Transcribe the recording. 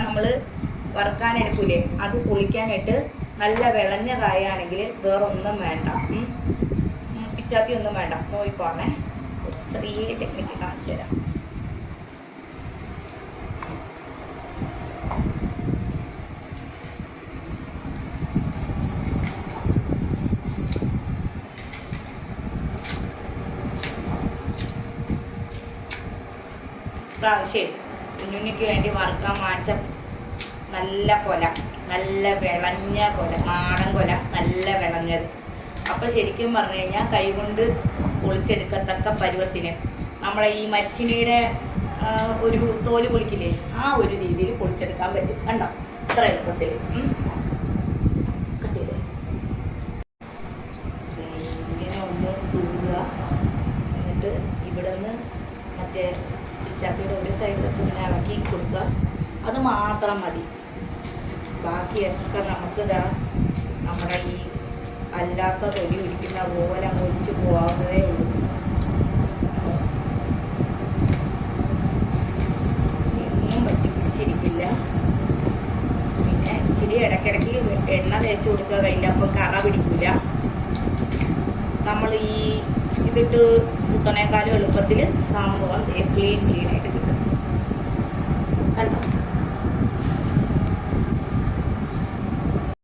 നമ്മൾ വറുക്കാൻ എടുക്കൂലേ, അത് പൊളിക്കാനായിട്ട് നല്ല വിളഞ്ഞ കായാണെങ്കിൽ വേറെ ഒന്നും വേണ്ട, പിച്ചാത്തി ഒന്നും വേണ്ട. നോക്കിക്കോണേ, ഒരു ചെറിയ ടെക്നിക്ക് കാണിച്ചു തരാം. പ്രാവശ്യം കുഞ്ഞുണ്ണിക്ക് വേണ്ടി വറുക്കാൻ വാങ്ങിച്ച നല്ല കൊല, നല്ല വിളഞ്ഞ കൊല, നാടൻ കൊല, നല്ല വിളഞ്ഞത്. അപ്പം ശരിക്കും പറഞ്ഞു കഴിഞ്ഞാൽ കൈകൊണ്ട് പൊളിച്ചെടുക്കത്തക്ക പരുവത്തിന് നമ്മളെ ഈ മരച്ചിനിയുടെ ഒരു തോല് പൊളിക്കില്ലേ, ആ ഒരു രീതിയിൽ പൊളിച്ചെടുക്കാൻ പറ്റും. കണ്ടോ, ഇത്ര എളുപ്പത്തിൽ കിട്ടിയില്ലേ. ഇങ്ങനെ ഒന്ന് കീറുക, എന്നിട്ട് ഇവിടെ നിന്ന് മറ്റേ പിച്ചാത്തിയുടെ ഒരു സൈഡ് വെച്ച് ഇങ്ങനെ ഇളക്കി കൊടുക്കുക. അത് മാത്രം മതി. ബാക്കിയൊക്കെ നമുക്ക് നമ്മുടെ ഈ അല്ലാത്ത തൊലി പിടിക്കുന്ന പോലെ ഒഴിച്ച് പോകാവുന്നതേ ഉള്ളൂ. എന്നും പറ്റിപ്പിടിച്ചിരിക്കില്ല. പിന്നെ ഇച്ചിരി ഇടയ്ക്കിടയ്ക്ക് എണ്ണ തേച്ച് കൊടുക്കുക കയ്യിൽ, അപ്പം കറ പിടിക്കില്ല. നമ്മൾ ഈ ഇതിട്ട് കുട്ടനേക്കാളും എളുപ്പത്തിൽ സംഭവം ക്ലീനായിട്ട് കിട്ടും. കണ്ടോ.